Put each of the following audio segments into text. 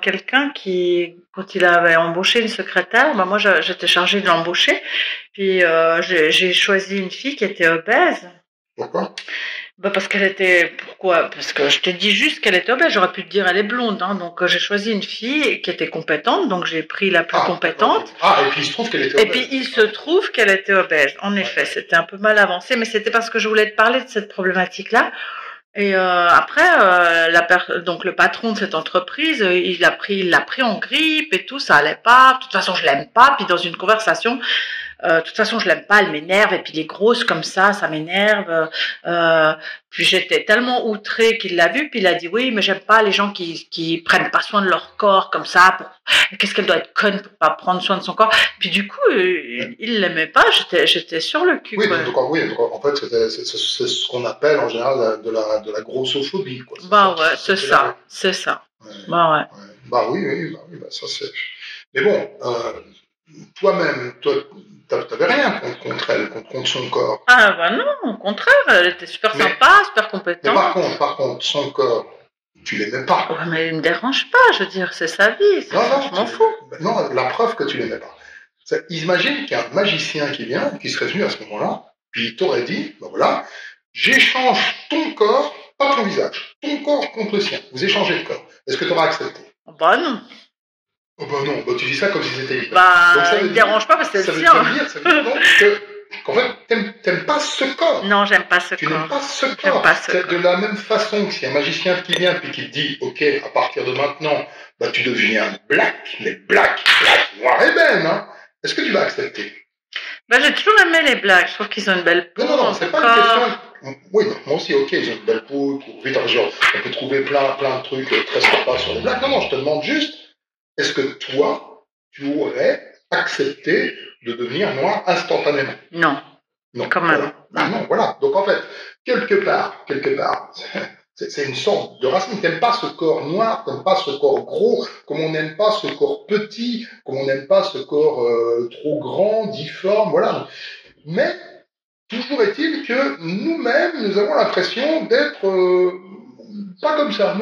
Quelqu'un qui, quand il avait embauché une secrétaire, moi j'étais chargée de l'embaucher, puis j'ai choisi une fille qui était obèse. Pourquoi? Parce qu'elle était, pourquoi? Parce que je te dis juste qu'elle était obèse, j'aurais pu te dire elle est blonde, hein. Donc j'ai choisi une fille qui était compétente, donc j'ai pris la plus Ok. compétente. Et puis il se trouve qu'elle était Et obèse. puis il se trouve qu'elle était obèse. En effet, Ouais. c'était un peu mal avancé, mais c'était parce que je voulais te parler de cette problématique-là. Et après, donc le patron de cette entreprise, il l'a pris en grippe et tout, ça allait pas. De toute façon, je l'aime pas. Puis dans une conversation, de toute façon, je l'aime pas, elle m'énerve. Et puis les grosses comme ça m'énerve. Euh, Puis j'étais tellement outrée qu'il l'a vu. Puis il a dit oui, mais j'aime pas les gens qui prennent pas soin de leur corps comme ça. Qu'est-ce qu'elle doit être conne pour pas prendre soin de son corps. Puis du coup, il l'aimait pas. J'étais sur le cul. Oui, Quoi. donc, en fait, c'est ce qu'on appelle en général de la grossophobie, quoi. Bah ouais, c'est ça. Ouais, Bah ouais. ouais. Bah oui, bah ça c'est. Mais bon, toi-même, t'avais rien contre elle, contre son corps. Ah bah non, au contraire, elle était super Mais, sympa, super mais compétente. par contre, son corps, tu l'aimais pas. Ouais, mais il me dérange pas, je veux dire, c'est sa vie, Non, ça, non, je m'en fous. non, la preuve que tu l'aimais pas. Imagine qu'il y a un magicien qui vient, qui serait venu à ce moment-là, puis il t'aurait dit, ben voilà, j'échange ton corps, pas ton visage, ton corps contre le sien. Vous échangez de corps. Est-ce que tu auras accepté? Bah non. Oh ben non, tu dis ça comme si c'était évident. Donc Bah, il me dérange pas parce que c'est le sien. ça veut dire donc qu'en fait, t'aimes pas ce corps. Non, j'aime pas ce Tu n'aimes corps. pas ce J'aime corps. pas ce C'est de corps. la même façon que si un magicien qui vient puis qui te dit, ok, à partir de maintenant, bah tu deviens black, mais black, noir et ben, hein. Est-ce que tu vas accepter? Bah, j'ai toujours aimé les blagues, je trouve qu'ils ont une belle peau, Non, un c'est beau pas une corps. question. Oui, moi aussi, ok, ils ont une belle peau, vite, genre, on peut trouver plein de trucs très sympas sur les blacks. Non, je te demande juste, est-ce que toi, tu aurais accepté de devenir noir instantanément? Non, Non, quand même. voilà. Non, voilà. Donc en fait, quelque part, c'est une sorte de racine. T'aimes pas ce corps noir, t'aimes pas ce corps gros, comme on n'aime pas ce corps petit, comme on n'aime pas ce corps trop grand, difforme, voilà. Mais toujours est-il que nous-mêmes, nous avons l'impression d'être pas comme ça.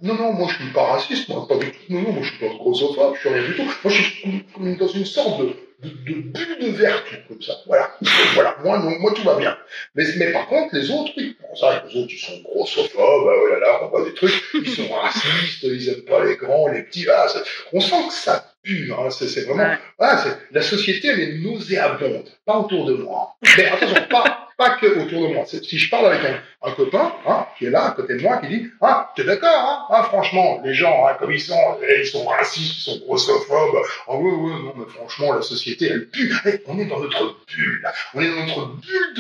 Non, moi je suis pas raciste, moi pas du tout. Non, moi je suis pas grossophobe, je suis rien du tout. Moi je suis comme dans une sorte de bulle de vertu, comme ça. Voilà. Moi tout va bien. Mais par contre, les autres, oui. Bon, ça, les autres, ils sont grossophobes, oh là là, on voit des trucs, ils sont racistes, ils aiment pas les grands, les petits, on sent que ça pue, hein, c'est vraiment, Ouais. la société, elle est nauséabonde, pas autour de moi. Mais attention, pas que autour de moi. Si je parle avec un copain, hein, qui est là, à côté de moi, qui dit, t'es d'accord, franchement, les gens, comme ils sont racistes, ils sont grossophobes, non, mais franchement, la société, elle pue. On est dans notre bulle, là. On est dans notre bulle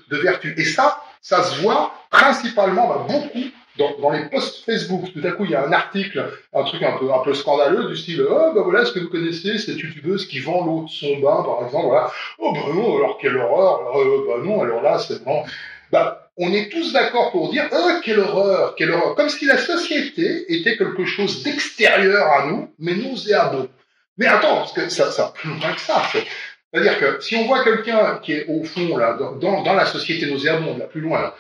de vertu. Et ça se voit principalement, beaucoup, dans les posts Facebook. Tout à coup, il y a un article, un truc un peu scandaleux, du style, voilà, est-ce que vous connaissez cette youtubeuse qui vend l'eau de son bain, par exemple, voilà. Oh, bah non, alors quelle horreur, bah non, alors là, c'est vraiment, on est tous d'accord pour dire, quelle horreur, comme si la société était quelque chose d'extérieur à nous, mais nauséabond. Mais attends, parce que ça plus loin que ça. C'est-à-dire que si on voit quelqu'un qui est au fond, là, dans la société nauséabonde, là, plus loin, là,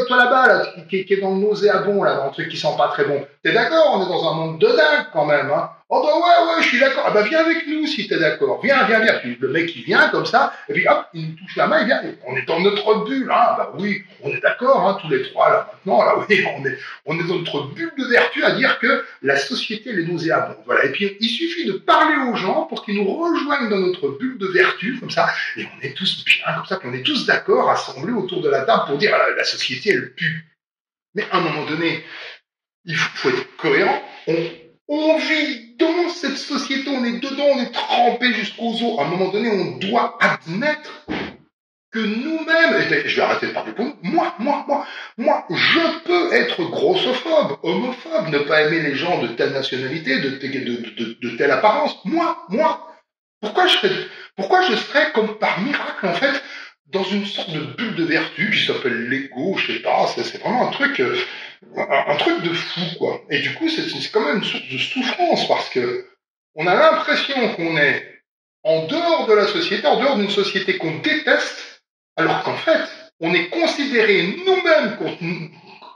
toi là-bas, là, qui est dans le nauséabond, là, dans le truc qui sent pas très bon. T'es d'accord? On est dans un monde de dingue, quand même, hein. Oh, bah ouais, je suis d'accord. Ah, bah, viens avec nous, si t'es d'accord. Viens. Puis le mec, il vient, comme ça, et puis, hop, il nous touche la main, il vient. On est dans notre bulle, hein. Bah oui, on est d'accord, hein, tous les trois, là, maintenant, là, oui, on est dans notre bulle de vertu à dire que la société, elle est nauséabonde. Voilà. Et puis, il suffit de parler aux gens pour qu'ils nous rejoignent dans notre bulle de vertu, comme ça, et on est tous bien, comme ça, puis on est tous d'accord, assemblés autour de la table pour dire, la société, elle pue. Mais à un moment donné, il faut être cohérent. On vit dans cette société, on est dedans, on est trempé jusqu'aux os. À un moment donné, on doit admettre que nous-mêmes, et je vais arrêter de parler pour nous, moi, je peux être grossophobe, homophobe, ne pas aimer les gens de telle nationalité, de telle apparence. Moi, pourquoi je serais comme par miracle, en fait, dans une sorte de bulle de vertu qui s'appelle l'ego, je sais pas, c'est vraiment un truc de fou, quoi. Et du coup, c'est quand même une source de souffrance parce que on a l'impression qu'on est en dehors de la société, en dehors d'une société qu'on déteste, alors qu'en fait, on est considéré nous-mêmes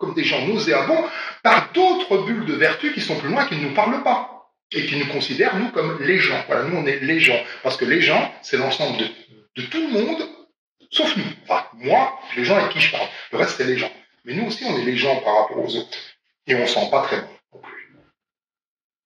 comme des gens nauséabonds par d'autres bulles de vertu qui sont plus loin, qui ne nous parlent pas et qui nous considèrent, nous, comme les gens. Voilà, nous, on est les gens. Parce que les gens, c'est l'ensemble de tout le monde, sauf nous. Enfin, moi, les gens avec qui je parle. Le reste, c'est les gens. Mais nous aussi, on est les gens par rapport aux autres. Et on ne sent pas très bon.